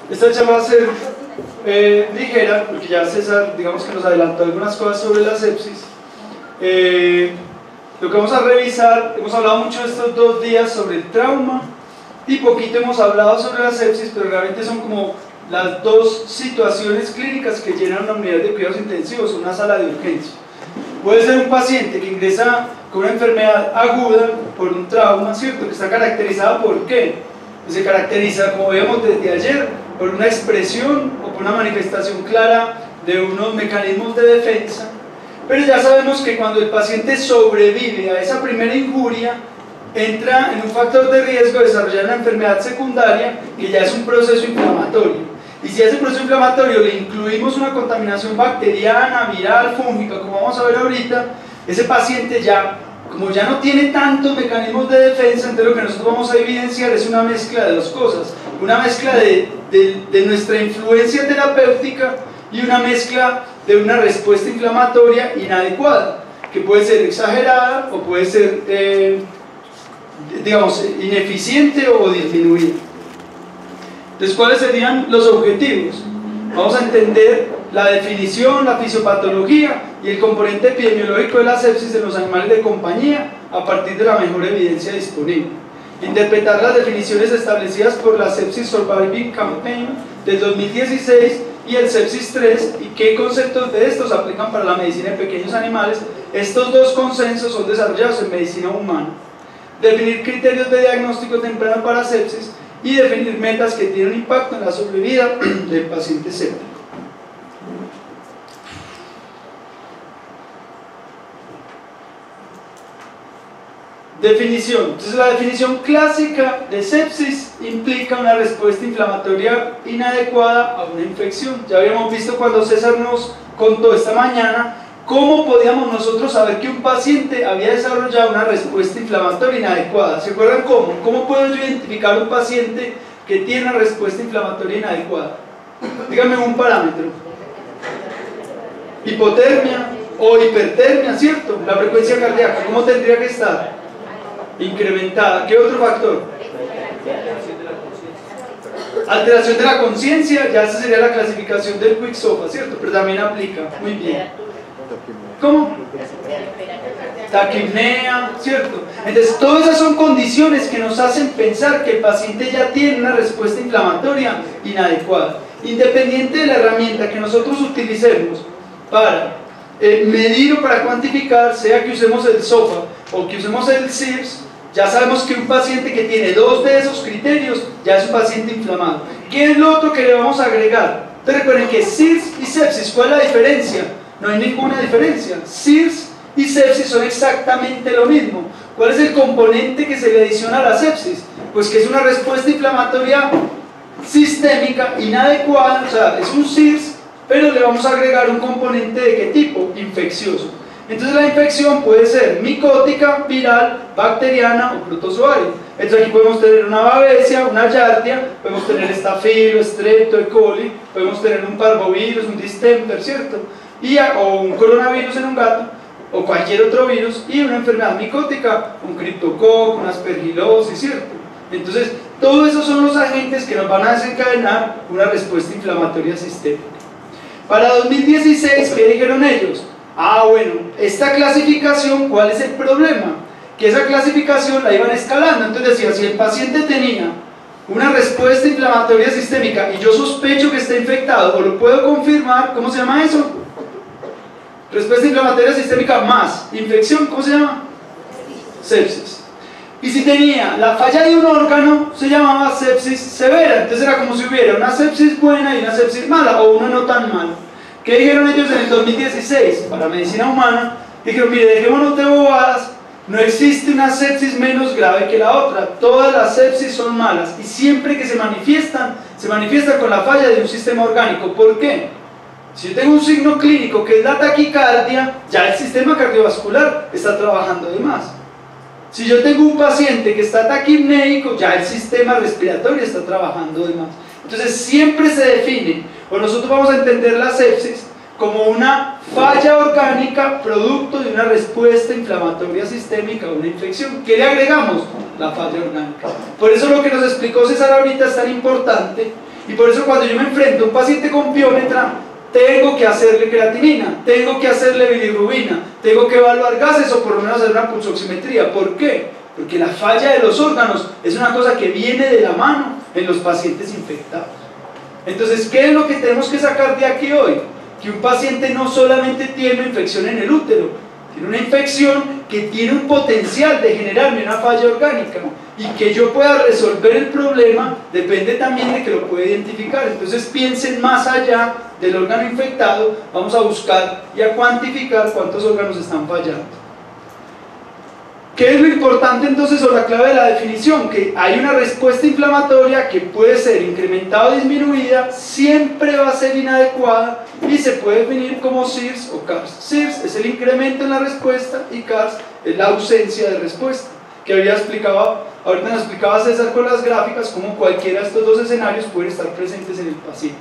Esta charla va a ser ligera, porque ya César, digamos que nos adelantó algunas cosas sobre la sepsis. Lo que vamos a revisar, hemos hablado mucho estos 2 días sobre el trauma y poquito hemos hablado sobre la sepsis, pero realmente son como las 2 situaciones clínicas que llenan una unidad de cuidados intensivos, una sala de urgencia. Puede ser un paciente que ingresa con una enfermedad aguda por un trauma, ¿cierto? Que está caracterizada ¿por qué? Pues se caracteriza, como vemos desde ayer, por una expresión o por una manifestación clara de unos mecanismos de defensa. Pero ya sabemos que cuando el paciente sobrevive a esa primera injuria, entra en un factor de riesgo de desarrollar una enfermedad secundaria que ya es un proceso inflamatorio. Y si a ese proceso inflamatorio le incluimos una contaminación bacteriana, viral, fúngica, como vamos a ver ahorita, ese paciente ya, como ya no tiene tantos mecanismos de defensa, entonces lo que nosotros vamos a evidenciar es una mezcla de 2 cosas. Una mezcla de nuestra influencia terapéutica y una mezcla de una respuesta inflamatoria inadecuada, que puede ser exagerada o puede ser, digamos, ineficiente o disminuida. Entonces, ¿cuáles serían los objetivos? Vamos a entender la definición, la fisiopatología y el componente epidemiológico de la sepsis en los animales de compañía a partir de la mejor evidencia disponible. Interpretar las definiciones establecidas por la Sepsis Surviving Campaign del 2016 y el Sepsis 3 y qué conceptos de estos aplican para la medicina de pequeños animales. Estos 2 consensos son desarrollados en medicina humana. Definir criterios de diagnóstico temprano para sepsis y definir metas que tienen impacto en la sobrevida del paciente séptico. Definición. Entonces, la definición clásica de sepsis implica una respuesta inflamatoria inadecuada a una infección. Ya habíamos visto cuando César nos contó esta mañana cómo podíamos nosotros saber que un paciente había desarrollado una respuesta inflamatoria inadecuada. ¿Se acuerdan cómo? ¿Cómo puedo yo identificar un paciente que tiene una respuesta inflamatoria inadecuada? Díganme un parámetro. Hipotermia o hipertermia, ¿cierto? La frecuencia cardíaca, ¿cómo tendría que estar? Incrementada. ¿Qué otro factor? Alteración de la conciencia, ya esa sería la clasificación del Quick-SOFA, ¿cierto? Pero también aplica. Muy bien. ¿Cómo? Taquipnea, ¿cierto? Entonces, todas esas son condiciones que nos hacen pensar que el paciente ya tiene una respuesta inflamatoria inadecuada. Independiente de la herramienta que nosotros utilicemos para medir o para cuantificar, sea que usemos el SOFA o que usemos el SIRS, ya sabemos que un paciente que tiene 2 de esos criterios ya es un paciente inflamado. ¿Qué es lo otro que le vamos a agregar? Entonces recuerden que SIRS y sepsis, ¿cuál es la diferencia? No hay ninguna diferencia. SIRS y sepsis son exactamente lo mismo. ¿Cuál es el componente que se le adiciona a la sepsis? Pues que es una respuesta inflamatoria sistémica inadecuada, o sea, es un SIRS, pero le vamos a agregar un componente ¿de qué tipo? Infeccioso. Entonces la infección puede ser micótica, viral, bacteriana o protozoaria. Entonces aquí podemos tener una babesia, una giardia, podemos tener estafilo, strepto, E. coli, podemos tener un parvovirus, un distemper, ¿cierto? O un coronavirus en un gato, o cualquier otro virus, y una enfermedad micótica, un criptococo, una aspergilosis, ¿cierto? Entonces, todos esos son los agentes que nos van a desencadenar una respuesta inflamatoria sistémica. Para 2016, ¿qué dijeron ellos? Ah, bueno, esta clasificación, ¿cuál es el problema? Que esa clasificación la iban escalando. Entonces decía, si el paciente tenía una respuesta inflamatoria sistémica y yo sospecho que está infectado o lo puedo confirmar, ¿cómo se llama eso? Respuesta inflamatoria sistémica más infección, ¿cómo se llama? Sepsis. Y si tenía la falla de un órgano, se llamaba sepsis severa. Entonces era como si hubiera una sepsis buena y una sepsis mala, o una no tan mala. ¿Qué dijeron ellos en el 2016? Para medicina humana, dijeron, mire, dejémonos de bobadas, no existe una sepsis menos grave que la otra, todas las sepsis son malas, y siempre que se manifiestan con la falla de un sistema orgánico. ¿Por qué? Si yo tengo un signo clínico que es la taquicardia, ya el sistema cardiovascular está trabajando de más. Si yo tengo un paciente que está taquipnéico, ya el sistema respiratorio está trabajando de más. Entonces siempre se define, o nosotros vamos a entender la sepsis como una falla orgánica producto de una respuesta inflamatoria sistémica a una infección. ¿Qué le agregamos? La falla orgánica. Por eso lo que nos explicó César ahorita es tan importante, y por eso cuando yo me enfrento a un paciente con piómetra, tengo que hacerle creatinina, tengo que hacerle bilirrubina, tengo que evaluar gases o por lo menos hacer una pulsoximetría. ¿Por qué? Porque la falla de los órganos es una cosa que viene de la mano en los pacientes infectados. Entonces, ¿qué es lo que tenemos que sacar de aquí hoy? Que un paciente no solamente tiene una infección en el útero, tiene una infección que tiene un potencial de generarme una falla orgánica, y que yo pueda resolver el problema depende también de que lo pueda identificar. Entonces piensen más allá del órgano infectado, vamos a buscar y a cuantificar cuántos órganos están fallando. ¿Qué es lo importante entonces, o la clave de la definición? Que hay una respuesta inflamatoria que puede ser incrementada o disminuida, siempre va a ser inadecuada y se puede definir como SIRS o CARS. SIRS es el incremento en la respuesta y CARS es la ausencia de respuesta, que ahorita nos explicaba César con las gráficas cómo cualquiera de estos dos escenarios pueden estar presentes en el paciente.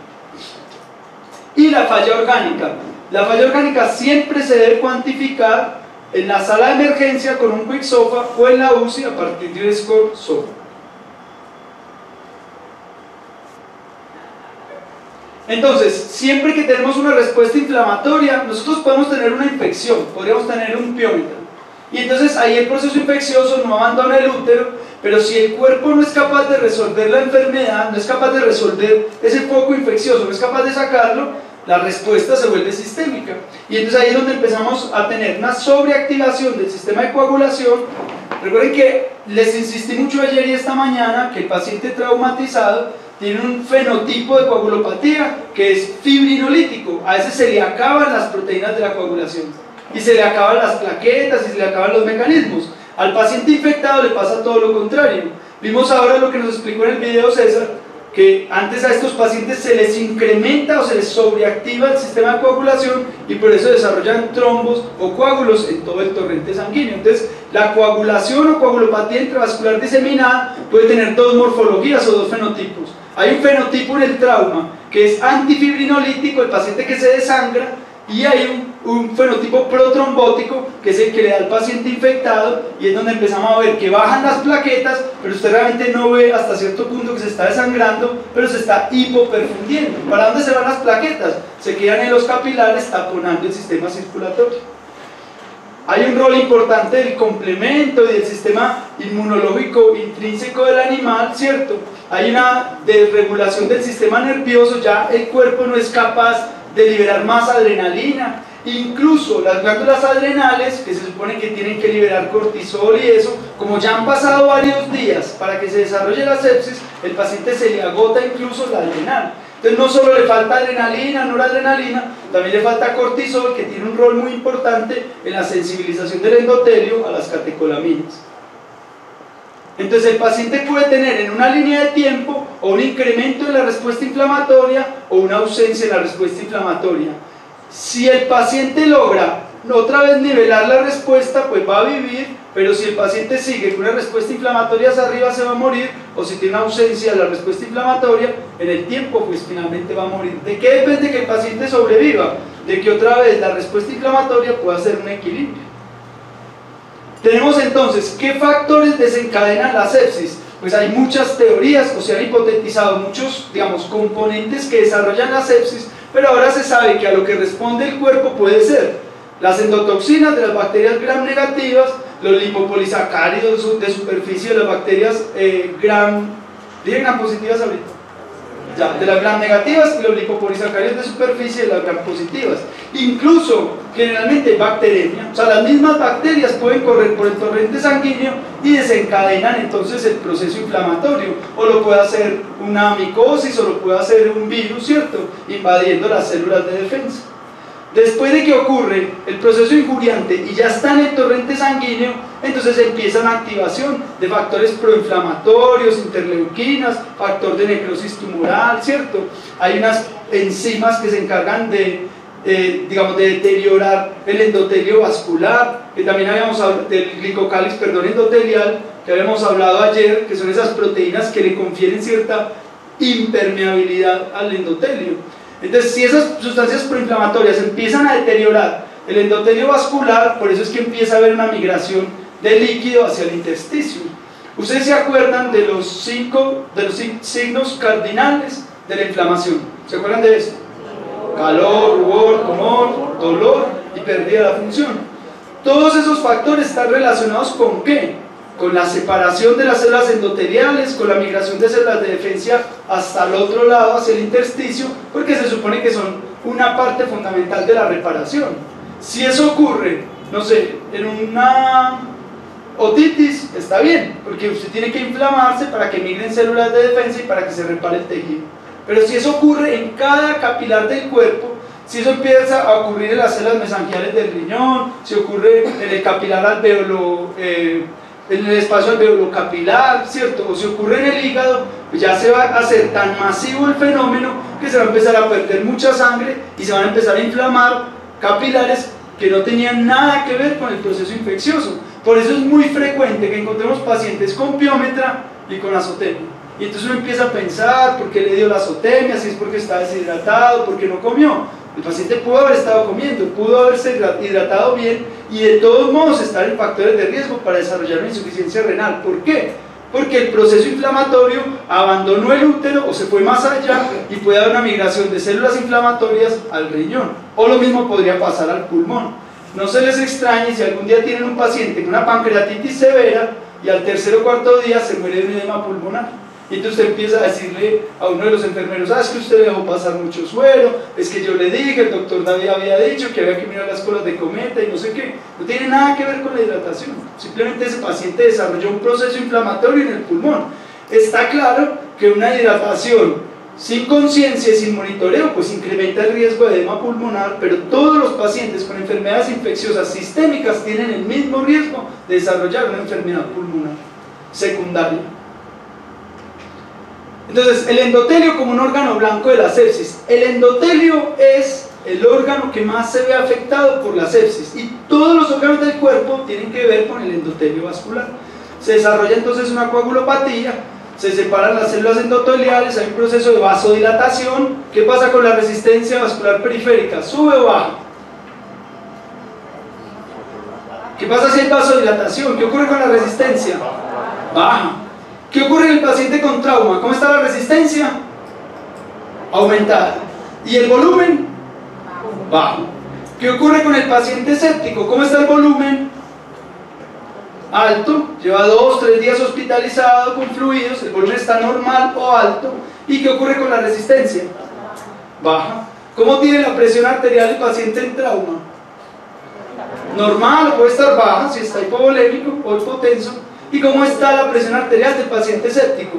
Y la falla orgánica. La falla orgánica siempre se debe cuantificar en la sala de emergencia con un Quick SOFA o en la UCI a partir del score SOFA. Entonces, siempre que tenemos una respuesta inflamatoria, nosotros podemos tener una infección, podríamos tener un piómetra, y entonces ahí el proceso infeccioso no abandona el útero, pero si el cuerpo no es capaz de resolver la enfermedad, no es capaz de resolver ese foco infeccioso, no es capaz de sacarlo, la respuesta se vuelve sistémica. Y entonces ahí es donde empezamos a tener una sobreactivación del sistema de coagulación. Recuerden que les insistí mucho ayer y esta mañana que el paciente traumatizado tiene un fenotipo de coagulopatía que es fibrinolítico. A ese se le acaban las proteínas de la coagulación, y se le acaban las plaquetas, y se le acaban los mecanismos. Al paciente infectado le pasa todo lo contrario. Vimos ahora lo que nos explicó en el video César, que antes a estos pacientes se les incrementa o se les sobreactiva el sistema de coagulación y por eso desarrollan trombos o coágulos en todo el torrente sanguíneo. Entonces, la coagulación o coagulopatía intravascular diseminada puede tener dos morfologías o dos fenotipos. Hay un fenotipo en el trauma que es antifibrinolítico, el paciente que se desangra, y hay un fenotipo protrombótico que es el que le da al paciente infectado, y es donde empezamos a ver que bajan las plaquetas, pero usted realmente no ve hasta cierto punto que se está desangrando, pero se está hipoperfundiendo. ¿Para dónde se van las plaquetas? Se quedan en los capilares taponando el sistema circulatorio. Hay un rol importante del complemento y del sistema inmunológico intrínseco del animal, ¿cierto? Hay una desregulación del sistema nervioso, ya el cuerpo no es capaz de liberar más adrenalina, incluso las glándulas adrenales, que se supone que tienen que liberar cortisol y eso, como ya han pasado varios días para que se desarrolle la sepsis, el paciente se le agota incluso la adrenal. Entonces no solo le falta adrenalina, noradrenalina, también le falta cortisol, que tiene un rol muy importante en la sensibilización del endotelio a las catecolaminas. Entonces el paciente puede tener en una línea de tiempo o un incremento en la respuesta inflamatoria o una ausencia en la respuesta inflamatoria. Si el paciente logra otra vez nivelar la respuesta, pues va a vivir, pero si el paciente sigue con una respuesta inflamatoria hacia arriba, se va a morir, o si tiene una ausencia de la respuesta inflamatoria, en el tiempo pues finalmente va a morir. ¿De qué depende que el paciente sobreviva? De que otra vez la respuesta inflamatoria pueda ser un equilibrio. Tenemos entonces, ¿qué factores desencadenan la sepsis? Pues hay muchas teorías, o se han hipotetizado muchos, digamos, componentes que desarrollan la sepsis, pero ahora se sabe que a lo que responde el cuerpo puede ser las endotoxinas de las bacterias gram negativas, los lipopolisacáridos de superficie de las bacterias gram positivas ahorita, ya, de las gram negativas, y los lipopolisacáridos de superficie de las gram positivas. Incluso, generalmente, bacteremia, o sea, las mismas bacterias pueden correr por el torrente sanguíneo y desencadenan entonces el proceso inflamatorio, o lo puede hacer una micosis, o lo puede hacer un virus, ¿cierto?, invadiendo las células de defensa. Después de que ocurre el proceso injuriante y ya está en el torrente sanguíneo, entonces empieza una activación de factores proinflamatorios, interleuquinas, factor de necrosis tumoral, ¿cierto? Hay unas enzimas que se encargan de deteriorar el endotelio vascular, que también habíamos hablado del glicocáliz, endotelial, que habíamos hablado ayer, que son esas proteínas que le confieren cierta impermeabilidad al endotelio. Entonces, si esas sustancias proinflamatorias empiezan a deteriorar el endotelio vascular, por eso es que empieza a haber una migración de líquido hacia el intersticio. Ustedes se acuerdan de los cinco signos cardinales de la inflamación. ¿Se acuerdan de eso? Calor, rubor, tumor, dolor y pérdida de la función. Todos esos factores están relacionados ¿con qué? Con la separación de las células endoteliales, con la migración de células de defensa hasta el otro lado, hacia el intersticio, porque se supone que son una parte fundamental de la reparación. Si eso ocurre, no sé, en una otitis, está bien, porque usted tiene que inflamarse para que migren células de defensa y para que se repare el tejido. Pero si eso ocurre en cada capilar del cuerpo, si eso empieza a ocurrir en las células mesangiales del riñón, si ocurre en el capilar alveolo, en el espacio alveolo capilar, ¿cierto? O si ocurre en el hígado, pues ya se va a hacer tan masivo el fenómeno que se va a empezar a perder mucha sangre y se van a empezar a inflamar capilares que no tenían nada que ver con el proceso infeccioso. Por eso es muy frecuente que encontremos pacientes con piómetra y con azotemia. Y entonces uno empieza a pensar por qué le dio la azotemia, si es porque está deshidratado, porque no comió. El paciente pudo haber estado comiendo, pudo haberse hidratado bien y de todos modos estar en factores de riesgo para desarrollar una insuficiencia renal. ¿Por qué? Porque el proceso inflamatorio abandonó el útero o se fue más allá y puede haber una migración de células inflamatorias al riñón. O lo mismo podría pasar al pulmón. No se les extrañe si algún día tienen un paciente con una pancreatitis severa y al tercer o cuarto día se muere de un edema pulmonar. Y entonces usted empieza a decirle a uno de los enfermeros: es que usted dejó pasar mucho suero, es que yo le dije, el doctor David había dicho que había que mirar las colas de cometa y no sé qué. No tiene nada que ver con la hidratación, simplemente ese paciente desarrolló un proceso inflamatorio en el pulmón. Está claro que una hidratación sin conciencia y sin monitoreo pues incrementa el riesgo de edema pulmonar, pero todos los pacientes con enfermedades infecciosas sistémicas tienen el mismo riesgo de desarrollar una enfermedad pulmonar secundaria. Entonces, el endotelio como un órgano blanco de la sepsis. El endotelio es el órgano que más se ve afectado por la sepsis y todos los órganos del cuerpo tienen que ver con el endotelio vascular. Se desarrolla entonces una coagulopatía, se separan las células endoteliales, hay un proceso de vasodilatación. ¿Qué pasa con la resistencia vascular periférica? ¿Sube o baja? ¿Qué pasa si hay vasodilatación? ¿Qué ocurre con la resistencia? Baja. ¿Qué ocurre en el paciente con trauma? ¿Cómo está la resistencia? Aumentada. ¿Y el volumen? Bajo. ¿Qué ocurre con el paciente séptico? ¿Cómo está el volumen? Alto. Lleva 2 o 3 días hospitalizado con fluidos, el volumen está normal o alto. ¿Y qué ocurre con la resistencia? Baja. ¿Cómo tiene la presión arterial el paciente en trauma? Normal, o puede estar baja si está hipovolémico o hipotenso. ¿Y cómo está la presión arterial del paciente séptico?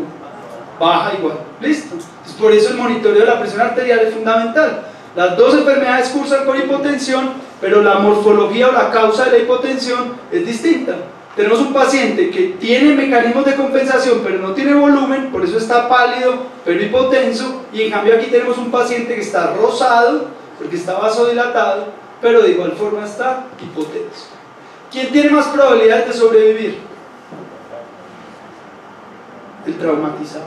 Baja igual. Listo. Entonces, por eso el monitoreo de la presión arterial es fundamental. Las dos enfermedades cursan con hipotensión, pero la morfología o la causa de la hipotensión es distinta. Tenemos un paciente que tiene mecanismos de compensación, pero no tiene volumen, por eso está pálido, pero hipotenso, y en cambio aquí tenemos un paciente que está rosado, porque está vasodilatado, pero de igual forma está hipotenso. ¿Quién tiene más probabilidad de sobrevivir? El traumatizado.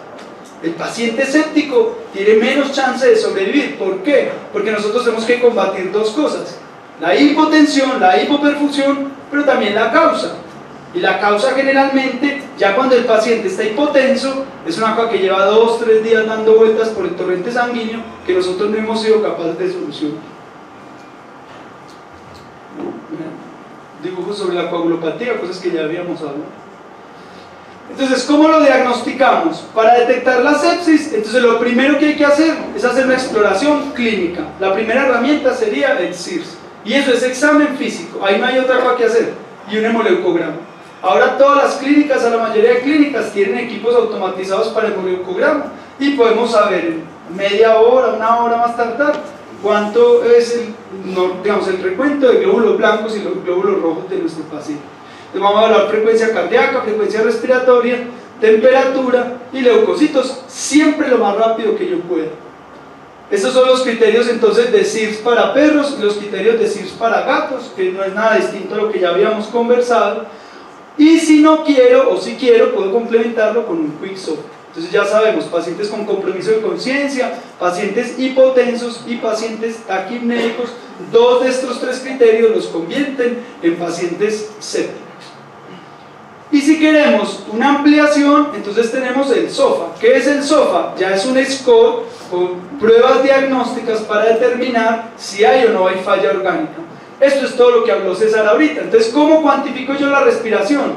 El paciente séptico tiene menos chance de sobrevivir. ¿Por qué? Porque nosotros tenemos que combatir dos cosas: la hipotensión, la hipoperfusión, pero también la causa. Y la causa generalmente, ya cuando el paciente está hipotenso, es una cosa que lleva 2 o 3 días dando vueltas por el torrente sanguíneo que nosotros no hemos sido capaces de solucionar. Dibujos sobre la coagulopatía, cosas que ya habíamos hablado. Entonces, ¿cómo lo diagnosticamos? Para detectar la sepsis, entonces lo primero que hay que hacer es hacer una exploración clínica. La primera herramienta sería el CIRS, y eso es examen físico, ahí no hay otra cosa que hacer, y un hemoleucograma. Ahora todas las clínicas, a la mayoría de clínicas, tienen equipos automatizados para el hemoleucograma, y podemos saber en media hora, 1 hora más tardar, cuánto es el recuento de glóbulos blancos y los glóbulos rojos de nuestro paciente. Entonces vamos a evaluar frecuencia cardíaca, frecuencia respiratoria, temperatura y leucocitos, siempre lo más rápido que yo pueda. Estos son los criterios entonces de CIRS para perros y los criterios de CIRS para gatos, que no es nada distinto a lo que ya habíamos conversado. Y si no quiero, o si quiero, puedo complementarlo con un quick stop. Entonces ya sabemos, pacientes con compromiso de conciencia, pacientes hipotensos y pacientes taquipnéicos, dos de estos tres criterios los convierten en pacientes sépticos. Y si queremos una ampliación, entonces tenemos el SOFA. ¿Qué es el SOFA? Ya es un score con pruebas diagnósticas para determinar si hay o no hay falla orgánica. Esto es todo lo que habló César ahorita. Entonces, ¿cómo cuantifico yo la respiración?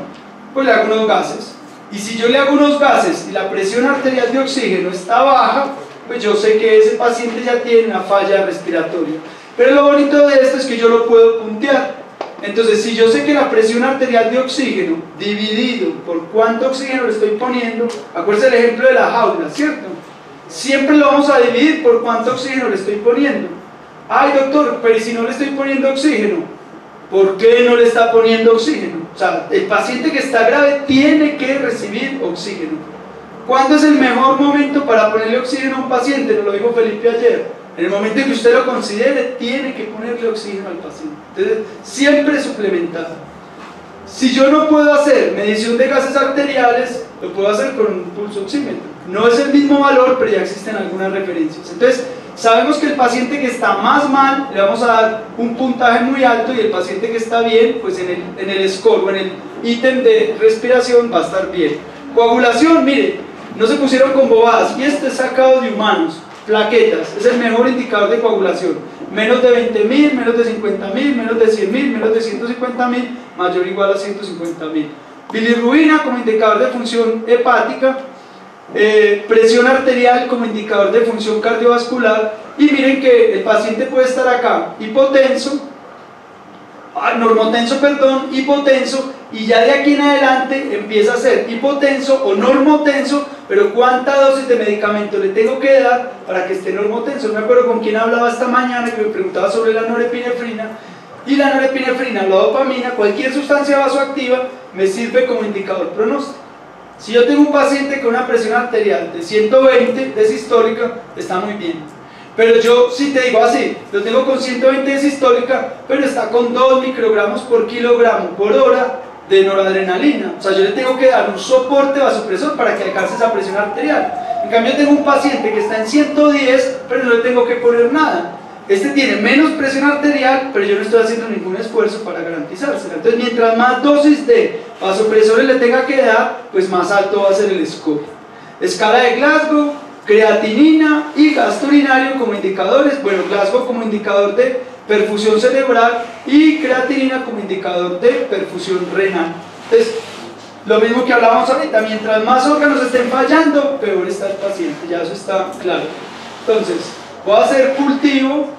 Pues le hago unos gases. Y si yo le hago unos gases y la presión arterial de oxígeno está baja, pues yo sé que ese paciente ya tiene una falla respiratoria. Pero lo bonito de esto es que yo lo puedo puntear. Entonces, si yo sé que la presión arterial de oxígeno dividido por cuánto oxígeno le estoy poniendo, acuérdense el ejemplo de la jaula, ¿cierto? Siempre lo vamos a dividir por cuánto oxígeno le estoy poniendo. Ay, doctor, pero ¿y si no le estoy poniendo oxígeno? ¿Por qué no le está poniendo oxígeno? O sea, el paciente que está grave tiene que recibir oxígeno. ¿Cuándo es el mejor momento para ponerle oxígeno a un paciente? Nos lo dijo Felipe ayer. En el momento en que usted lo considere, tiene que ponerle oxígeno al paciente. Entonces, siempre suplementar. Si yo no puedo hacer medición de gases arteriales, lo puedo hacer con un pulso oxímetro. No es el mismo valor, pero ya existen algunas referencias. Entonces, sabemos que el paciente que está más mal, le vamos a dar un puntaje muy alto, y el paciente que está bien, pues en el score o en el ítem de respiración va a estar bien. Coagulación, mire, no se pusieron con bobadas, y esto es sacado de humanos. Plaquetas, es el mejor indicador de coagulación. Menos de 20.000, menos de 50.000, menos de 100.000, menos de 150.000, mayor o igual a 150.000. Bilirrubina como indicador de función hepática, presión arterial como indicador de función cardiovascular. Y miren que el paciente puede estar acá hipotenso, normotenso, perdón, hipotenso, y ya de aquí en adelante empieza a ser hipotenso o normotenso, pero ¿cuánta dosis de medicamento le tengo que dar para que esté normotenso? No me acuerdo con quién hablaba esta mañana que me preguntaba sobre la norepinefrina, y la norepinefrina, la dopamina, cualquier sustancia vasoactiva me sirve como indicador pronóstico. Si yo tengo un paciente con una presión arterial de 120 de sistólica, está muy bien. Pero yo, si te digo así, lo tengo con 120 de sistólica, pero está con 2 microgramos por kilogramo por hora de noradrenalina. O sea, yo le tengo que dar un soporte vasopresor para que alcance esa presión arterial. En cambio, tengo un paciente que está en 110, pero no le tengo que poner nada. Este tiene menos presión arterial, pero yo no estoy haciendo ningún esfuerzo para garantizársela. Entonces, mientras más dosis de vasopresores le tenga que dar, pues más alto va a ser el score. Escala de Glasgow, creatinina y gasto urinario como indicadores. Bueno, Glasgow como indicador de perfusión cerebral y creatinina como indicador de perfusión renal. Entonces, lo mismo que hablábamos ahorita, mientras más órganos estén fallando, peor está el paciente, ya eso está claro. Entonces, voy a hacer cultivo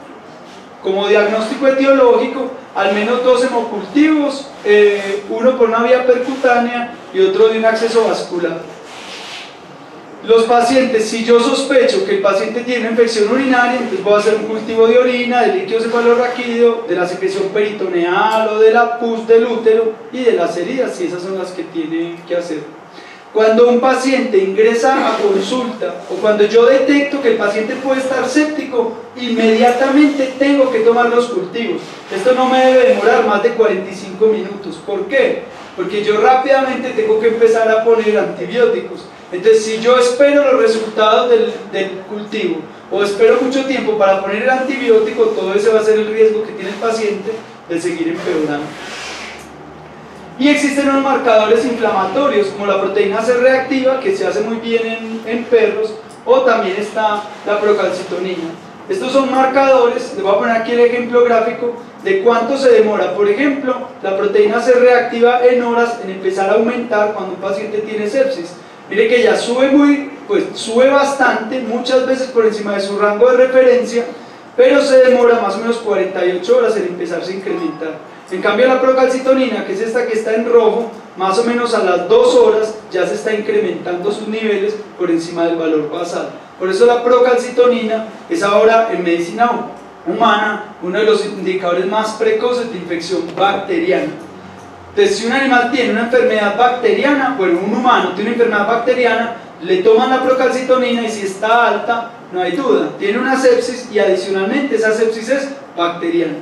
como diagnóstico etiológico, al menos 2 hemocultivos, uno por una vía percutánea y otro de un acceso vascular. Los pacientes, si yo sospecho que el paciente tiene infección urinaria, entonces voy a hacer un cultivo de orina, de líquido cefalorraquídeo, de la secreción peritoneal o de la pus del útero y de las heridas, si esas son las que tiene que hacer. Cuando un paciente ingresa a consulta o cuando yo detecto que el paciente puede estar séptico, inmediatamente tengo que tomar los cultivos. Esto no me debe demorar más de 45 minutos. ¿Por qué? Porque yo rápidamente tengo que empezar a poner antibióticos. Entonces, si yo espero los resultados del cultivo o espero mucho tiempo para poner el antibiótico, todo ese va a ser el riesgo que tiene el paciente de seguir empeorando. Y existen unos marcadores inflamatorios como la proteína C reactiva, que se hace muy bien en perros, o también está la procalcitonina. Estos son marcadores, les voy a poner aquí el ejemplo gráfico de cuánto se demora. Por ejemplo, la proteína C reactiva en horas en empezar a aumentar cuando un paciente tiene sepsis. Mire que ya sube bastante, muchas veces por encima de su rango de referencia, pero se demora más o menos 48 horas en empezarse a incrementar. En cambio, la procalcitonina, que es esta que está en rojo, más o menos a las 2 horas ya se está incrementando sus niveles por encima del valor basal. Por eso la procalcitonina es ahora en medicina humana uno de los indicadores más precoces de infección bacteriana. Entonces, si un animal tiene una enfermedad bacteriana, bueno, un humano tiene una enfermedad bacteriana, le toman la procalcitonina y si está alta, no hay duda, tiene una sepsis y adicionalmente esa sepsis es bacteriana.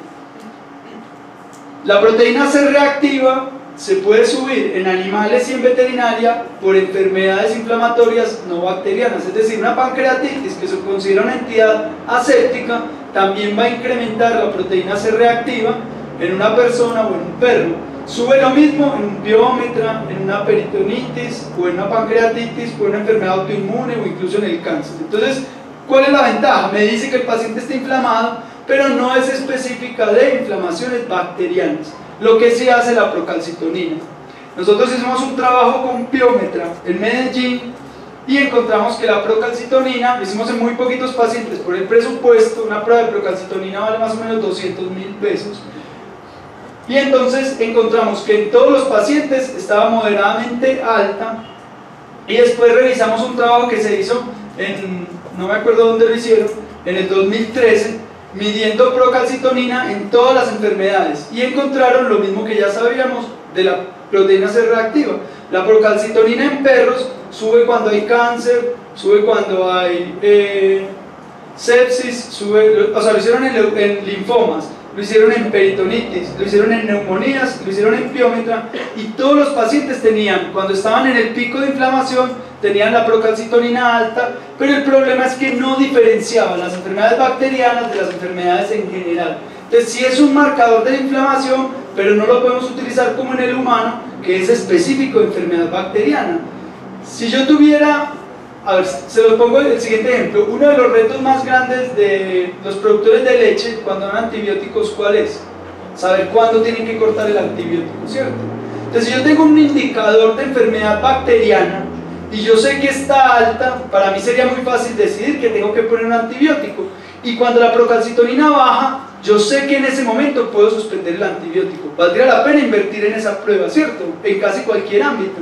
La proteína C reactiva se puede subir en animales y en veterinaria por enfermedades inflamatorias no bacterianas, es decir, una pancreatitis que se considera una entidad aséptica también va a incrementar la proteína C reactiva en una persona o en un perro. Sube lo mismo en un piómetra, en una peritonitis o en una pancreatitis o en una enfermedad autoinmune o incluso en el cáncer. Entonces, ¿cuál es la ventaja? Me dice que el paciente está inflamado, pero no es específica de inflamaciones bacterianas, lo que sí hace la procalcitonina. Nosotros hicimos un trabajo con piómetra en Medellín y encontramos que la procalcitonina, lo hicimos en muy poquitos pacientes por el presupuesto, una prueba de procalcitonina vale más o menos 200.000 pesos, y entonces encontramos que en todos los pacientes estaba moderadamente alta, y después revisamos un trabajo que se hizo en, no me acuerdo dónde lo hicieron, en el 2013, midiendo procalcitonina en todas las enfermedades, y encontraron lo mismo que ya sabíamos de la proteína C reactiva. La procalcitonina en perros sube cuando hay cáncer, sube cuando hay sepsis, sube, o sea, lo hicieron en linfomas, lo hicieron en peritonitis, lo hicieron en neumonías, lo hicieron en piómetra, y todos los pacientes tenían, cuando estaban en el pico de inflamación, tenían la procalcitonina alta, pero el problema es que no diferenciaban las enfermedades bacterianas de las enfermedades en general. Entonces sí es un marcador de la inflamación, pero no lo podemos utilizar como en el humano, que es específico de enfermedad bacteriana. Si yo tuviera, a ver, se los pongo el siguiente ejemplo. Uno de los retos más grandes de los productores de leche cuando dan antibióticos, ¿cuál es? Saber cuándo tienen que cortar el antibiótico, ¿cierto? Entonces si yo tengo un indicador de enfermedad bacteriana y yo sé que está alta, para mí sería muy fácil decidir que tengo que poner un antibiótico, y cuando la procalcitonina baja, yo sé que en ese momento puedo suspender el antibiótico. Valdría la pena invertir en esa prueba, ¿cierto? En casi cualquier ámbito.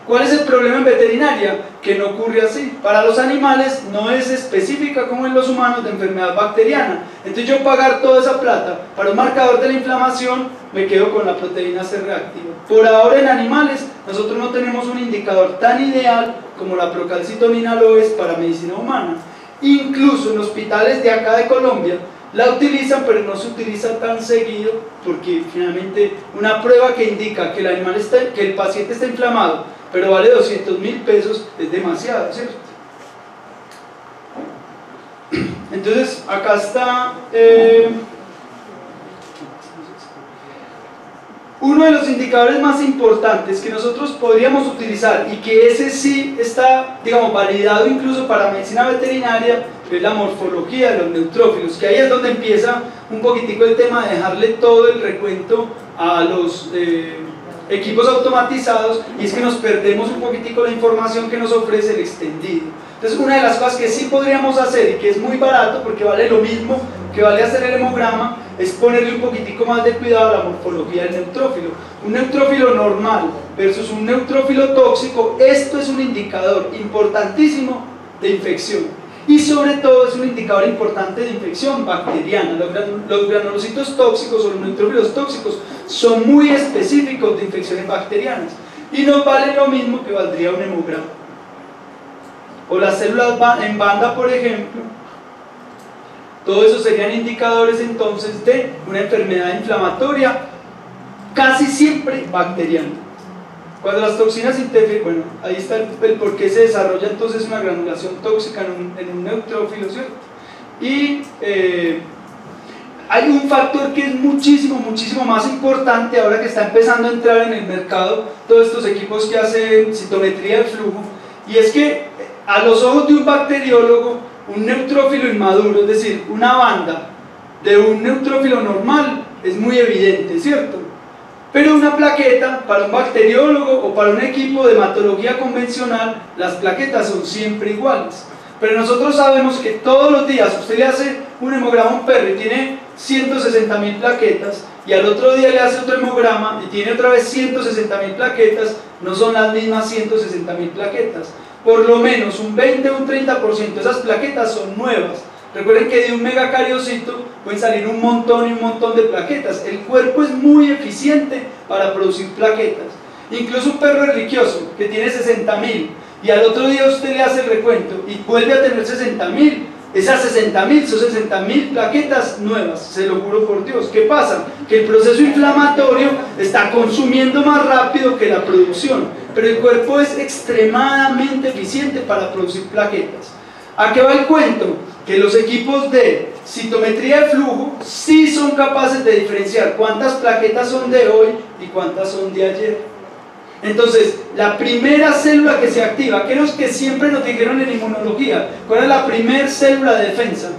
¿Cuál es el problema en veterinaria? Que no ocurre así. Para los animales no es específica como en los humanos de enfermedad bacteriana. Entonces yo pagar toda esa plata para un marcador de la inflamación, me quedo con la proteína C reactiva. Por ahora en animales nosotros no tenemos un indicador tan ideal como la procalcitonina lo es para medicina humana. Incluso en hospitales de acá de Colombia la utilizan, pero no se utiliza tan seguido, porque finalmente una prueba que indica que el paciente está inflamado, pero vale 200.000 pesos, es demasiado, ¿cierto? Entonces acá está uno de los indicadores más importantes que nosotros podríamos utilizar, y que ese sí está, digamos, validado incluso para medicina veterinaria, es la morfología de los neutrófilos, que ahí es donde empieza un poquitico el tema de dejarle todo el recuento a los equipos automatizados, y es que nos perdemos un poquitico la información que nos ofrece el extendido. Entonces una de las cosas que sí podríamos hacer, y que es muy barato porque vale lo mismo que vale hacer el hemograma, es ponerle un poquitico más de cuidado a la morfología del neutrófilo. Un neutrófilo normal versus un neutrófilo tóxico, esto es un indicador importantísimo de infección, y sobre todo es un indicador importante de infección bacteriana. Los granulocitos tóxicos o los neutrófilos tóxicos son muy específicos de infecciones bacterianas, y nos vale lo mismo que valdría un hemograma. O las células en banda, por ejemplo, todo eso serían indicadores entonces de una enfermedad inflamatoria, casi siempre bacteriana. Cuando las toxinas interfieren, bueno, ahí está el por qué se desarrolla entonces una granulación tóxica en un neutrófilo, ¿cierto? Y hay un factor que es muchísimo más importante ahora que está empezando a entrar en el mercado todos estos equipos que hacen citometría de flujo, y es que a los ojos de un bacteriólogo, un neutrófilo inmaduro, es decir, una banda de un neutrófilo normal, es muy evidente, ¿cierto? Pero una plaqueta, para un bacteriólogo o para un equipo de hematología convencional, las plaquetas son siempre iguales. Pero nosotros sabemos que todos los días usted le hace un hemograma a un perro y tiene 160.000 plaquetas, y al otro día le hace otro hemograma y tiene otra vez 160.000 plaquetas, no son las mismas 160.000 plaquetas. Por lo menos un 20 o un 30% de esas plaquetas son nuevas. Recuerden que de un megacariocito pueden salir un montón y un montón de plaquetas. El cuerpo es muy eficiente para producir plaquetas. Incluso un perro erliquioso que tiene 60.000 y al otro día usted le hace el recuento y vuelve a tener 60.000, Esas 60.000 son 60.000 plaquetas nuevas, se lo juro por Dios. ¿Qué pasa? Que el proceso inflamatorio está consumiendo más rápido que la producción, pero el cuerpo es extremadamente eficiente para producir plaquetas. ¿A qué va el cuento? Que los equipos de citometría de flujo sí son capaces de diferenciar cuántas plaquetas son de hoy y cuántas son de ayer. Entonces, la primera célula que se activa, que es lo que siempre nos dijeron en inmunología, ¿cuál es la primera célula de defensa?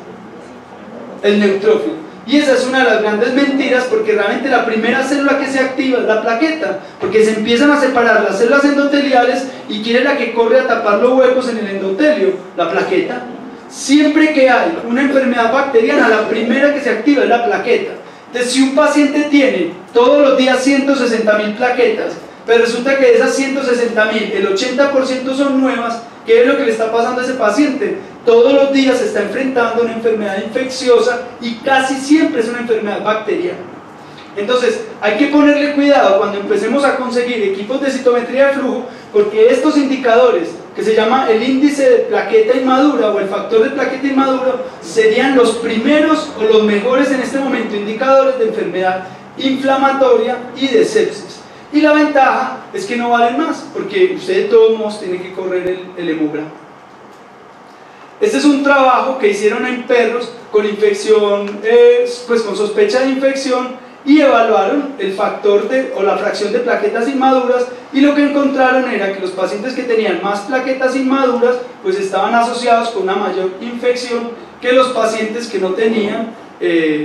El neutrófilo. Y esa es una de las grandes mentiras, porque realmente la primera célula que se activa es la plaqueta, porque se empiezan a separar las células endoteliales y quiere la que corre a tapar los huecos en el endotelio, la plaqueta. Siempre que hay una enfermedad bacteriana, la primera que se activa es la plaqueta. Entonces, si un paciente tiene todos los días 160.000 plaquetas, pero resulta que de esas 160.000, el 80% son nuevas, ¿qué es lo que le está pasando a ese paciente? Todos los días se está enfrentando a una enfermedad infecciosa y casi siempre es una enfermedad bacteriana. Entonces, hay que ponerle cuidado cuando empecemos a conseguir equipos de citometría de flujo, porque estos indicadores, que se llama el índice de plaqueta inmadura o el factor de plaqueta inmadura, serían los primeros o los mejores en este momento indicadores de enfermedad inflamatoria y de sepsis. Y la ventaja es que no valen más, porque usted de todos modos tiene que correr el hemograma. Este es un trabajo que hicieron en perros con infección, pues con sospecha de infección, y evaluaron el factor o la fracción de plaquetas inmaduras, y lo que encontraron era que los pacientes que tenían más plaquetas inmaduras pues estaban asociados con una mayor infección que los pacientes que no tenían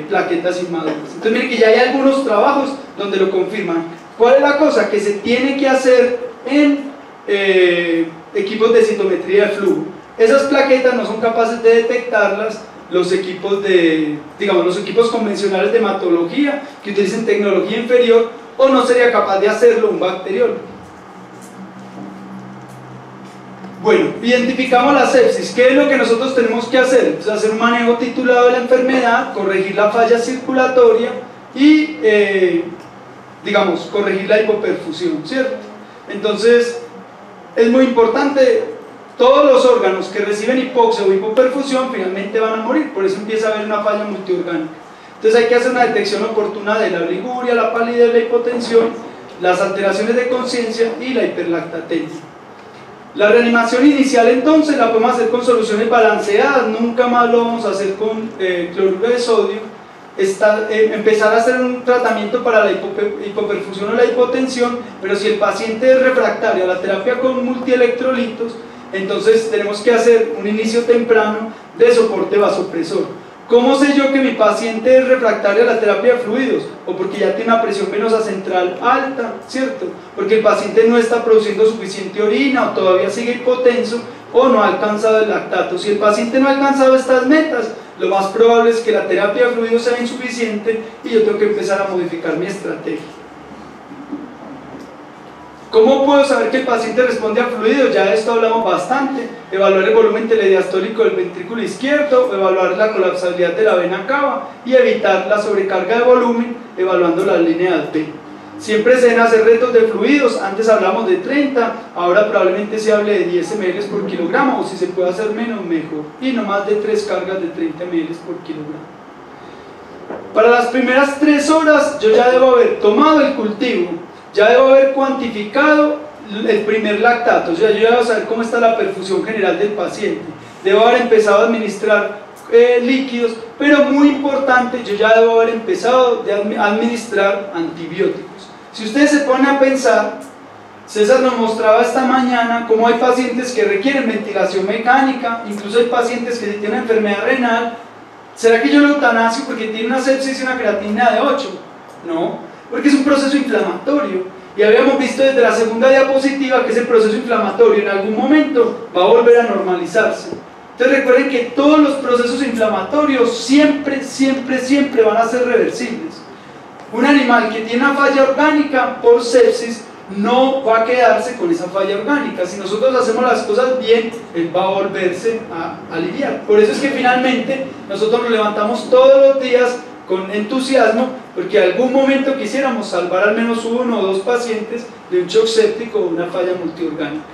plaquetas inmaduras. Entonces miren que ya hay algunos trabajos donde lo confirman. ¿Cuál es la cosa? Que se tiene que hacer en equipos de citometría de flujo. Esas plaquetas no son capaces de detectarlas los equipos los equipos convencionales de hematología que utilicen tecnología inferior, o no sería capaz de hacerlo un bacteriólogo. Bueno, identificamos la sepsis. ¿Qué es lo que nosotros tenemos que hacer? Pues hacer un manejo titulado de la enfermedad, corregir la falla circulatoria y corregir la hipoperfusión, ¿cierto? Entonces, es muy importante, todos los órganos que reciben hipoxia o hipoperfusión finalmente van a morir, por eso empieza a haber una falla multiorgánica. Entonces hay que hacer una detección oportuna de la oliguria, la palidez, la hipotensión, las alteraciones de conciencia y la hiperlactatemia. La reanimación inicial entonces la podemos hacer con soluciones balanceadas, nunca más lo vamos a hacer con cloruro de sodio. Empezar a hacer un tratamiento para la hipoperfusión o la hipotensión, pero si el paciente es refractario a la terapia con multielectrolitos, entonces tenemos que hacer un inicio temprano de soporte vasopresor. ¿Cómo sé yo que mi paciente es refractario a la terapia de fluidos? O porque ya tiene una presión venosa central alta, ¿cierto? Porque el paciente no está produciendo suficiente orina o todavía sigue hipotenso o no ha alcanzado el lactato. Si el paciente no ha alcanzado estas metas, lo más probable es que la terapia de fluidos sea insuficiente y yo tengo que empezar a modificar mi estrategia. ¿Cómo puedo saber que el paciente responde a fluidos? Ya de esto hablamos bastante. Evaluar el volumen telediastólico del ventrículo izquierdo, evaluar la colapsabilidad de la vena cava y evitar la sobrecarga de volumen evaluando las líneas B. Siempre se deben hacer retos de fluidos. Antes hablamos de 30, ahora probablemente se hable de 10 ml por kilogramo, o si se puede hacer menos, mejor. Y no más de 3 cargas de 30 ml por kilogramo. Para las primeras 3 horas yo ya debo haber tomado el cultivo, ya debo haber cuantificado el primer lactato, o sea, yo ya debo saber cómo está la perfusión general del paciente, debo haber empezado a administrar líquidos, pero muy importante, yo ya debo haber empezado a administrar antibióticos. Si ustedes se ponen a pensar, César nos mostraba esta mañana cómo hay pacientes que requieren ventilación mecánica, incluso hay pacientes que tienen enfermedad renal. ¿Será que yo lo eutanasio porque tiene una sepsis y una creatinina de 8? No, porque es un proceso inflamatorio. Y habíamos visto desde la segunda diapositiva que ese proceso inflamatorio en algún momento va a volver a normalizarse. Entonces recuerden que todos los procesos inflamatorios siempre van a ser reversibles. Un animal que tiene una falla orgánica por sepsis no va a quedarse con esa falla orgánica. Si nosotros hacemos las cosas bien, él va a volverse a aliviar. Por eso es que finalmente nosotros nos levantamos todos los días con entusiasmo, porque en algún momento quisiéramos salvar al menos 1 o 2 pacientes de un shock séptico o una falla multiorgánica.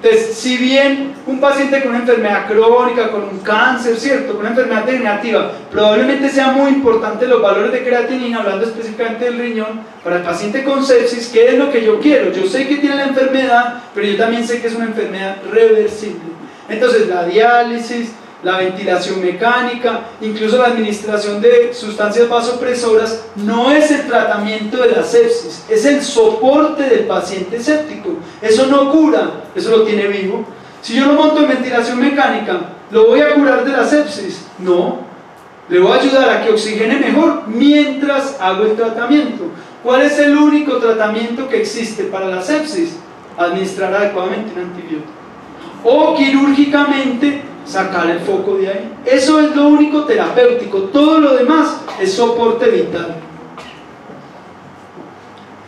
Entonces, si bien un paciente con una enfermedad crónica, con un cáncer, ¿cierto?, con una enfermedad degenerativa, probablemente sea muy importante los valores de creatinina, hablando específicamente del riñón, para el paciente con sepsis, ¿qué es lo que yo quiero? Yo sé que tiene la enfermedad, pero yo también sé que es una enfermedad reversible. Entonces, la diálisis, la ventilación mecánica, incluso la administración de sustancias vasopresoras, no es el tratamiento de la sepsis, es el soporte del paciente séptico. Eso no cura, eso lo tiene vivo. Si yo lo monto en ventilación mecánica, ¿lo voy a curar de la sepsis? No, le voy a ayudar a que oxigene mejor mientras hago el tratamiento. ¿Cuál es el único tratamiento que existe para la sepsis? Administrar adecuadamente un antibiótico. O quirúrgicamente sacar el foco de ahí. Eso es lo único terapéutico, todo lo demás es soporte vital.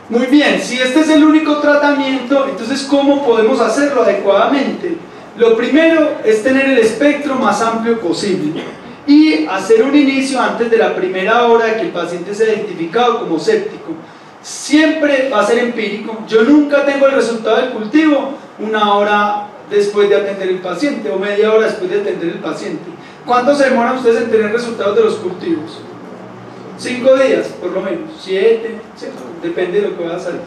Muy bien, si este es el único tratamiento, entonces ¿cómo podemos hacerlo adecuadamente? Lo primero es tener el espectro más amplio posible y hacer un inicio antes de la primera hora de que el paciente sea identificado como séptico. Siempre va a ser empírico, yo nunca tengo el resultado del cultivo una hora después de atender el paciente o media hora después de atender el paciente. ¿Cuánto se demoran ustedes en tener resultados de los cultivos? 5 días, por lo menos, 7, depende de lo que vaya a salir.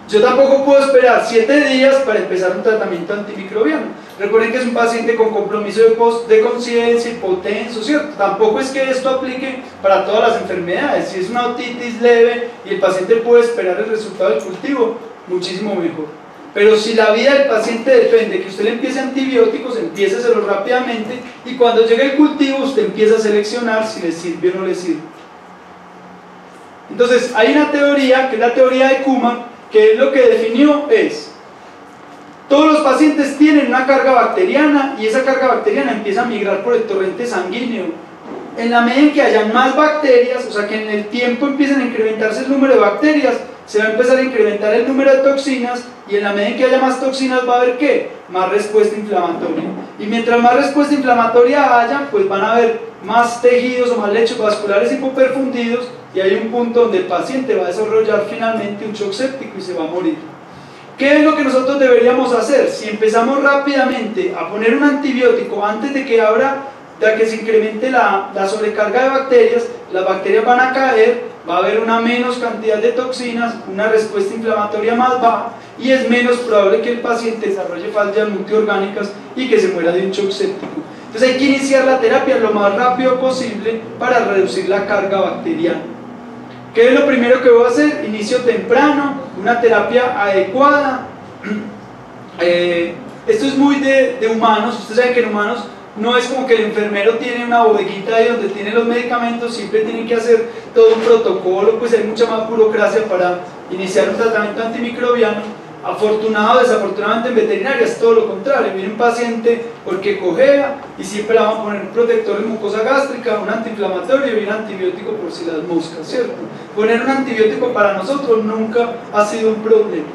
Yo tampoco puedo esperar 7 días para empezar un tratamiento antimicrobiano. Recuerden que es un paciente con compromiso de conciencia, hipotenso, ¿cierto? Tampoco es que esto aplique para todas las enfermedades. Si es una otitis leve y el paciente puede esperar el resultado del cultivo, muchísimo mejor. Pero si la vida del paciente depende que usted le empiece antibióticos, empiéceselo rápidamente y cuando llegue el cultivo usted empieza a seleccionar si le sirve o no le sirve. Entonces hay una teoría, que es la teoría de Kuman, que es lo que definió es: todos los pacientes tienen una carga bacteriana y esa carga bacteriana empieza a migrar por el torrente sanguíneo. En la medida en que hayan más bacterias, o sea que en el tiempo empiecen a incrementarse el número de bacterias, se va a empezar a incrementar el número de toxinas y en la medida en que haya más toxinas va a haber ¿qué? Más respuesta inflamatoria. Y mientras más respuesta inflamatoria haya, pues van a haber más tejidos o más lechos vasculares hipoperfundidos y hay un punto donde el paciente va a desarrollar finalmente un shock séptico y se va a morir. ¿Qué es lo que nosotros deberíamos hacer? Si empezamos rápidamente a poner un antibiótico antes de que se incremente la sobrecarga de bacterias, las bacterias van a caer, va a haber una menos cantidad de toxinas, una respuesta inflamatoria más baja y es menos probable que el paciente desarrolle fallas multiorgánicas y que se muera de un shock séptico. Entonces hay que iniciar la terapia lo más rápido posible para reducir la carga bacteriana. ¿Qué es lo primero que voy a hacer? Inicio temprano, una terapia adecuada. Esto es muy de humanos. Ustedes saben que en humanos no es como que el enfermero tiene una bodeguita ahí donde tiene los medicamentos, siempre tienen que hacer todo un protocolo, pues hay mucha más burocracia para iniciar un tratamiento antimicrobiano. Afortunado o desafortunadamente en veterinaria es todo lo contrario, viene un paciente porque cojea y siempre le vamos a poner un protector de mucosa gástrica, un antiinflamatorio y un antibiótico por si las moscas, ¿cierto? Poner un antibiótico para nosotros nunca ha sido un problema.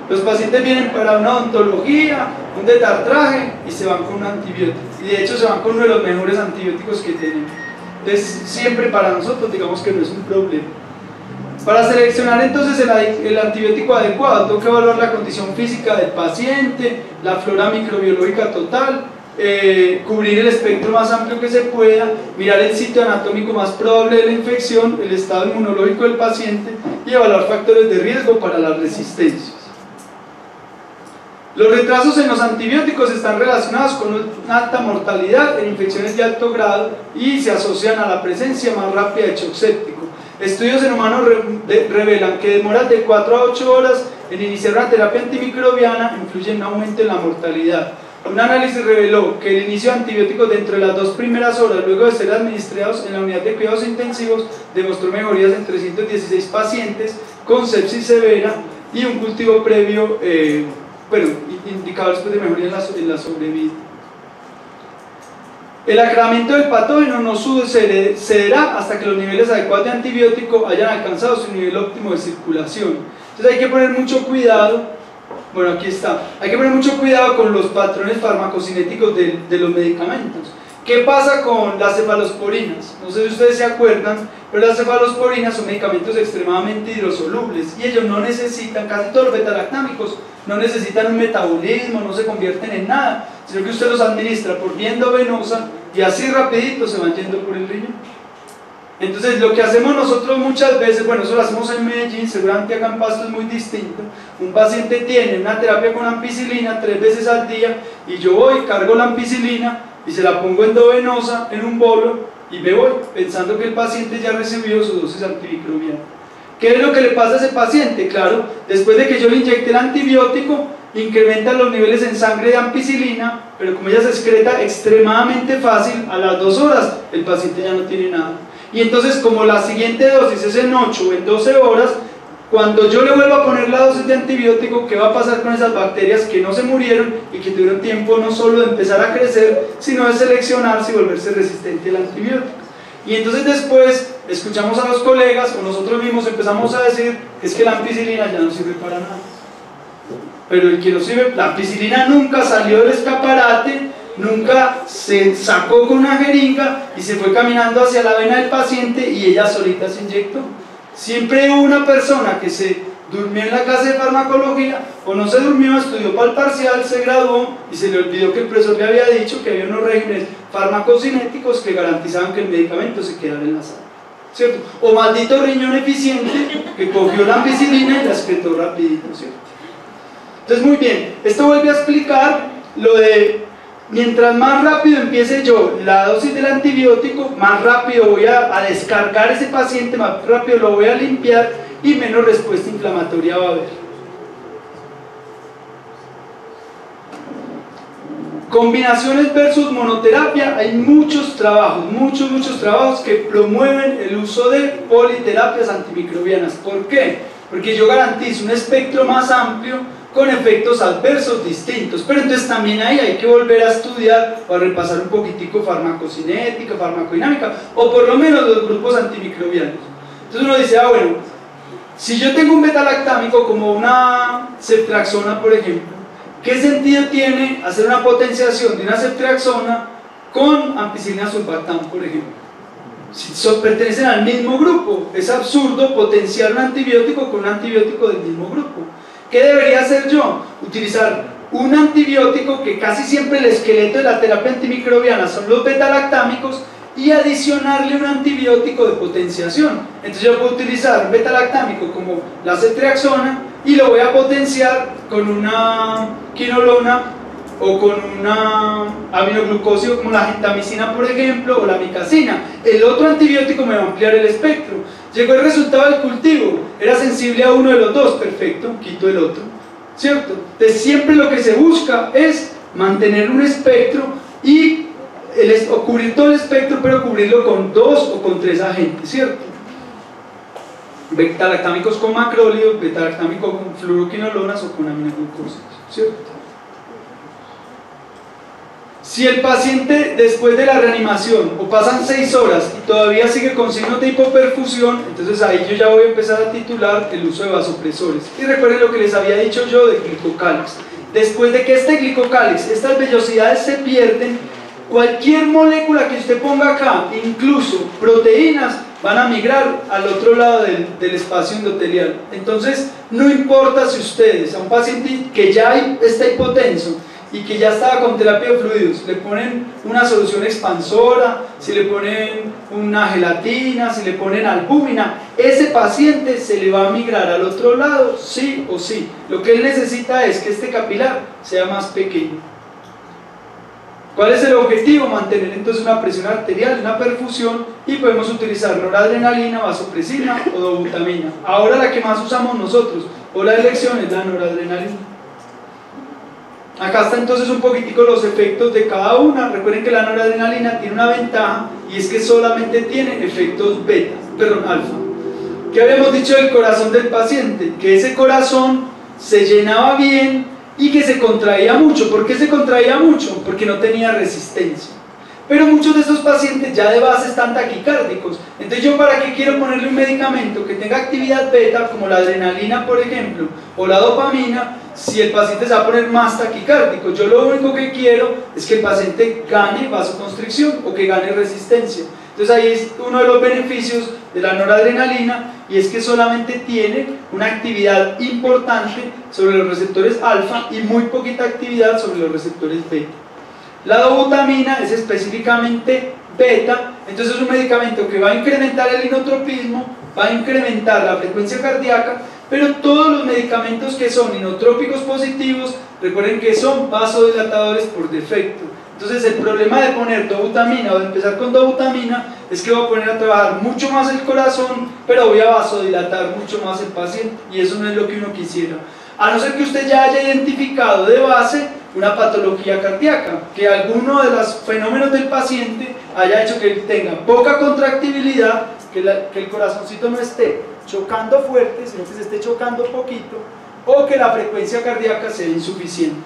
Los pacientes vienen para una odontología, un detartraje y se van con un antibiótico. Y de hecho se van con uno de los mejores antibióticos que tienen. Entonces siempre para nosotros digamos que no es un problema. Para seleccionar entonces el antibiótico adecuado, tengo que evaluar la condición física del paciente, la flora microbiológica total, cubrir el espectro más amplio que se pueda, mirar el sitio anatómico más probable de la infección, el estado inmunológico del paciente y evaluar factores de riesgo para las resistencias. Los retrasos en los antibióticos están relacionados con una alta mortalidad en infecciones de alto grado y se asocian a la presencia más rápida de shock séptico. Estudios en humanos revelan que demoras de 4 a 8 horas en iniciar una terapia antimicrobiana influyen en un aumento en la mortalidad. Un análisis reveló que el inicio de antibióticos dentro de las 2 primeras horas luego de ser administrados en la unidad de cuidados intensivos demostró mejorías en 316 pacientes con sepsis severa y un cultivo previo, indicadores de mejoría en la sobrevida. El aclaramiento del patógeno no sucederá hasta que los niveles adecuados de antibiótico hayan alcanzado su nivel óptimo de circulación. Entonces hay que poner mucho cuidado, bueno aquí está, hay que poner mucho cuidado con los patrones farmacocinéticos de los medicamentos. ¿Qué pasa con las cefalosporinas? No sé si ustedes se acuerdan, pero las cefalosporinas son medicamentos extremadamente hidrosolubles y ellos no necesitan, casi todos los beta-lactámicos, no necesitan un metabolismo, no se convierten en nada, sino que usted los administra por vía endovenosa y así rapidito se van yendo por el riñón. Entonces lo que hacemos nosotros muchas veces, bueno, eso lo hacemos en Medellín, seguramente acá en Pasto es muy distinto. Un paciente tiene una terapia con ampicilina 3 veces al día y yo voy, cargo la ampicilina y se la pongo endovenosa en un bolo y me voy, pensando que el paciente ya recibió su dosis antimicrobiana. ¿Qué es lo que le pasa a ese paciente? Claro, después de que yo le inyecte el antibiótico, incrementa los niveles en sangre de ampicilina, pero como ella se excreta extremadamente fácil, a las 2 horas el paciente ya no tiene nada. Y entonces, como la siguiente dosis es en 8 o en 12 horas, cuando yo le vuelvo a poner la dosis de antibiótico, ¿qué va a pasar con esas bacterias que no se murieron y que tuvieron tiempo no solo de empezar a crecer, sino de seleccionarse y volverse resistente al antibiótico? Y entonces después escuchamos a los colegas o nosotros mismos empezamos a decir que es que la ampicilina ya no sirve para nada. Pero el que no sirve, la ampicilina nunca salió del escaparate, nunca se sacó con una jeringa y se fue caminando hacia la vena del paciente y ella solita se inyectó. Siempre hubo una persona que se durmió en la clase de farmacología o no se durmió, estudió para el parcial, se graduó y se le olvidó que el profesor le había dicho que había unos regímenes farmacocinéticos que garantizaban que el medicamento se quedara en la sangre, ¿cierto? O maldito riñón eficiente que cogió la ampicilina y la excretó rapidito, ¿cierto? Entonces muy bien, esto vuelve a explicar lo de mientras más rápido empiece yo la dosis del antibiótico, más rápido voy a descargar ese paciente, más rápido lo voy a limpiar y menos respuesta inflamatoria va a haber. Combinaciones versus monoterapia, hay muchos trabajos, muchos trabajos que promueven el uso de politerapias antimicrobianas. ¿Por qué? Porque yo garantizo un espectro más amplio con efectos adversos distintos, pero entonces también ahí hay que volver a estudiar o a repasar un poquitico farmacocinética, farmacodinámica, o por lo menos los grupos antimicrobianos. Entonces uno dice, bueno, si yo tengo un beta-lactámico como una ceftriaxona, por ejemplo, ¿qué sentido tiene hacer una potenciación de una ceftriaxona con ampicilina sulfatán, por ejemplo? Si pertenecen al mismo grupo, es absurdo potenciar un antibiótico con un antibiótico del mismo grupo. ¿Qué debería hacer yo? Utilizar un antibiótico que casi siempre el esqueleto de la terapia antimicrobiana son los beta-lactámicos y adicionarle un antibiótico de potenciación. Entonces yo puedo utilizar un beta-lactámico como la ceftriaxona y lo voy a potenciar con una quinolona o con una aminoglucósido como la gentamicina, por ejemplo, o la micacina. El otro antibiótico me va a ampliar el espectro. Llegó el resultado del cultivo, era sensible a uno de los dos, perfecto, quito el otro, ¿cierto? Entonces siempre lo que se busca es mantener un espectro y o cubrir todo el espectro, pero cubrirlo con 2 o con 3 agentes, ¿cierto? Beta-lactámicos con macrólidos, beta-lactámicos con fluoroquinolonas o con aminoglucósidos, ¿cierto? Si el paciente después de la reanimación o pasan 6 horas y todavía sigue con signos de hipoperfusión, entonces ahí yo ya voy a empezar a titular el uso de vasopresores. Y recuerden lo que les había dicho yo del glicocálix. Después de que este glicocálix, estas vellosidades se pierden, cualquier molécula que usted ponga acá, incluso proteínas, van a migrar al otro lado del espacio endotelial. Entonces no importa si ustedes a un paciente que ya está hipotenso y que ya estaba con terapia de fluidos, le ponen una solución expansora, si le ponen una gelatina, si le ponen albúmina, ese paciente se le va a migrar al otro lado, sí o sí. Lo que él necesita es que este capilar sea más pequeño. ¿Cuál es el objetivo? Mantener entonces una presión arterial, una perfusión, y podemos utilizar noradrenalina, vasopresina o dobutamina. Ahora la que más usamos nosotros, o la elección, es la noradrenalina. Acá está entonces un poquitico los efectos de cada una. Recuerden que la noradrenalina tiene una ventaja y es que solamente tiene efectos alfa. ¿Qué habíamos dicho del corazón del paciente? Que ese corazón se llenaba bien y que se contraía mucho. ¿Por qué se contraía mucho? Porque no tenía resistencia. Pero muchos de estos pacientes ya de base están taquicárdicos. Entonces yo para qué quiero ponerle un medicamento que tenga actividad beta, como la adrenalina por ejemplo, o la dopamina, si el paciente se va a poner más taquicárdico. Yo lo único que quiero es que el paciente gane vasoconstricción o que gane resistencia. Entonces ahí es uno de los beneficios de la noradrenalina, y es que solamente tiene una actividad importante sobre los receptores alfa y muy poquita actividad sobre los receptores beta. La dobutamina es específicamente beta, entonces es un medicamento que va a incrementar el inotropismo, va a incrementar la frecuencia cardíaca, pero todos los medicamentos que son inotrópicos positivos, recuerden que son vasodilatadores por defecto. Entonces el problema de poner dobutamina o de empezar con dobutamina es que voy a poner a trabajar mucho más el corazón, pero voy a vasodilatar mucho más el paciente, y eso no es lo que uno quisiera. A no ser que usted ya haya identificado de base una patología cardíaca, que alguno de los fenómenos del paciente haya hecho que él tenga poca contractibilidad, que el corazoncito no esté chocando fuerte, sino que se esté chocando poquito, o que la frecuencia cardíaca sea insuficiente.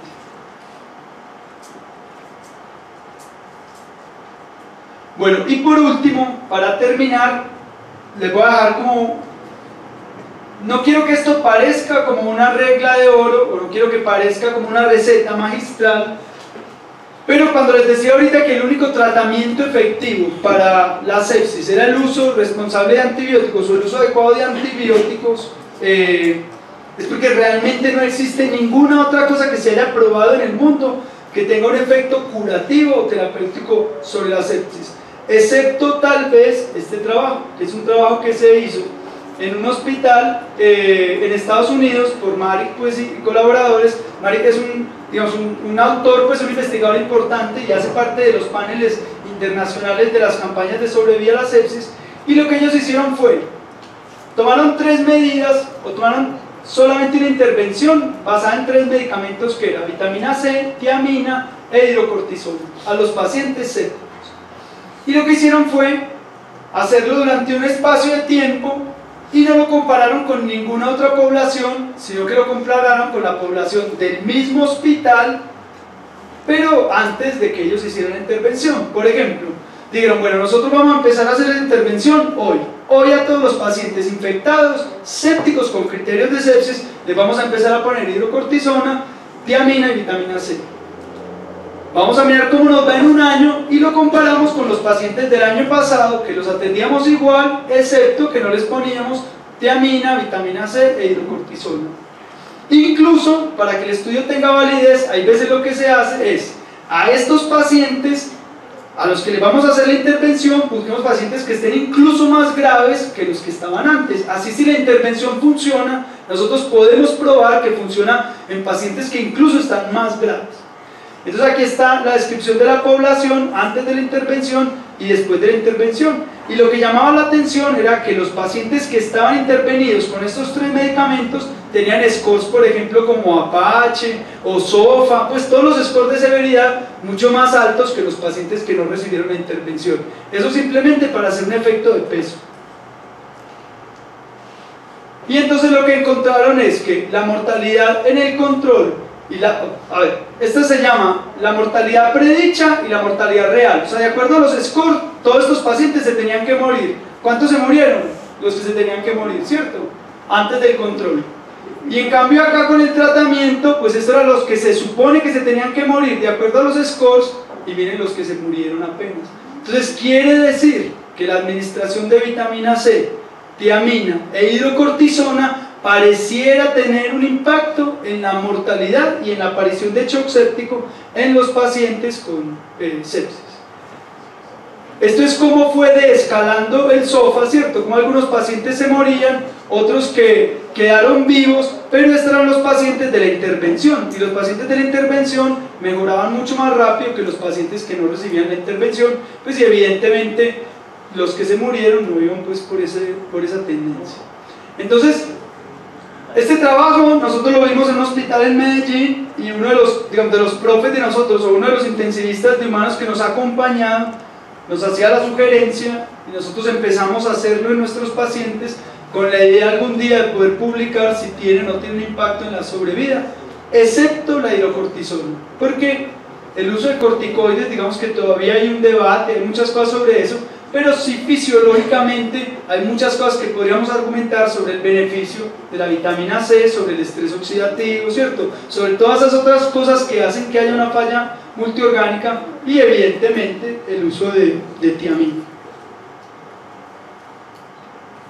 Bueno, y por último, para terminar, les voy a dejar como... No quiero que esto parezca como una regla de oro, o no quiero que parezca como una receta magistral, pero cuando les decía ahorita que el único tratamiento efectivo para la sepsis era el uso responsable de antibióticos o el uso adecuado de antibióticos, es porque realmente no existe ninguna otra cosa que se haya probado en el mundo que tenga un efecto curativo o terapéutico sobre la sepsis, excepto tal vez este trabajo, que es un trabajo que se hizo en un hospital en Estados Unidos por Marik, pues, y colaboradores. Marik es un autor, pues un investigador importante, y hace parte de los paneles internacionales de las campañas de sobrevida a la sepsis, y lo que ellos hicieron fue, tomaron 3 medidas, o tomaron solamente una intervención basada en 3 medicamentos, que era vitamina C, tiamina e hidrocortisona, a los pacientes sépticos, y lo que hicieron fue hacerlo durante un espacio de tiempo, y no lo compararon con ninguna otra población, sino que lo compararon con la población del mismo hospital, pero antes de que ellos hicieran la intervención. Por ejemplo, dijeron, bueno, nosotros vamos a empezar a hacer la intervención hoy a todos los pacientes infectados, sépticos con criterios de sepsis, les vamos a empezar a poner hidrocortisona, tiamina y vitamina C. Vamos a mirar cómo nos va en un año, y lo comparamos con los pacientes del año pasado, que los atendíamos igual, excepto que no les poníamos tiamina, vitamina C e hidrocortisona. Incluso, para que el estudio tenga validez, hay veces lo que se hace es, a estos pacientes a los que les vamos a hacer la intervención, busquemos pacientes que estén incluso más graves que los que estaban antes. Así, si la intervención funciona, nosotros podemos probar que funciona en pacientes que incluso están más graves. Entonces aquí está la descripción de la población antes de la intervención y después de la intervención, y lo que llamaba la atención era que los pacientes que estaban intervenidos con estos 3 medicamentos tenían scores, por ejemplo, como Apache o SOFA, pues todos los scores de severidad mucho más altos que los pacientes que no recibieron la intervención. Eso simplemente para hacer un efecto de peso. Y entonces lo que encontraron es que la mortalidad en el control y esta se llama la mortalidad predicha y la mortalidad real. O sea, de acuerdo a los scores, todos estos pacientes se tenían que morir. ¿Cuántos se murieron? Los que se tenían que morir, ¿cierto? Antes del control. Y en cambio acá con el tratamiento, pues estos eran los que se supone que se tenían que morir de acuerdo a los scores, y miren los que se murieron apenas. Entonces quiere decir que la administración de vitamina C, tiamina e hidrocortisona pareciera tener un impacto en la mortalidad y en la aparición de shock séptico en los pacientes con sepsis. Esto es como fue escalando el SOFA, ¿cierto? Como algunos pacientes se morían, otros que quedaron vivos, pero estos eran los pacientes de la intervención, y los pacientes de la intervención mejoraban mucho más rápido que los pacientes que no recibían la intervención, pues, y evidentemente los que se murieron no iban, pues, por esa tendencia. Entonces, este trabajo nosotros lo vimos en un hospital en Medellín, y uno de los, digamos, de los profes de nosotros, o uno de los intensivistas de humanos que nos ha acompañado, nos hacía la sugerencia, y nosotros empezamos a hacerlo en nuestros pacientes con la idea algún día de poder publicar si tiene o no tiene un impacto en la sobrevida, excepto la hidrocortisona, porque el uso de corticoides, digamos que todavía hay un debate, hay muchas cosas sobre eso, pero sí fisiológicamente hay muchas cosas que podríamos argumentar sobre el beneficio de la vitamina C, sobre el estrés oxidativo, ¿cierto? Sobre todas esas otras cosas que hacen que haya una falla multiorgánica y evidentemente el uso de tiamina.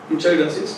Muchas gracias.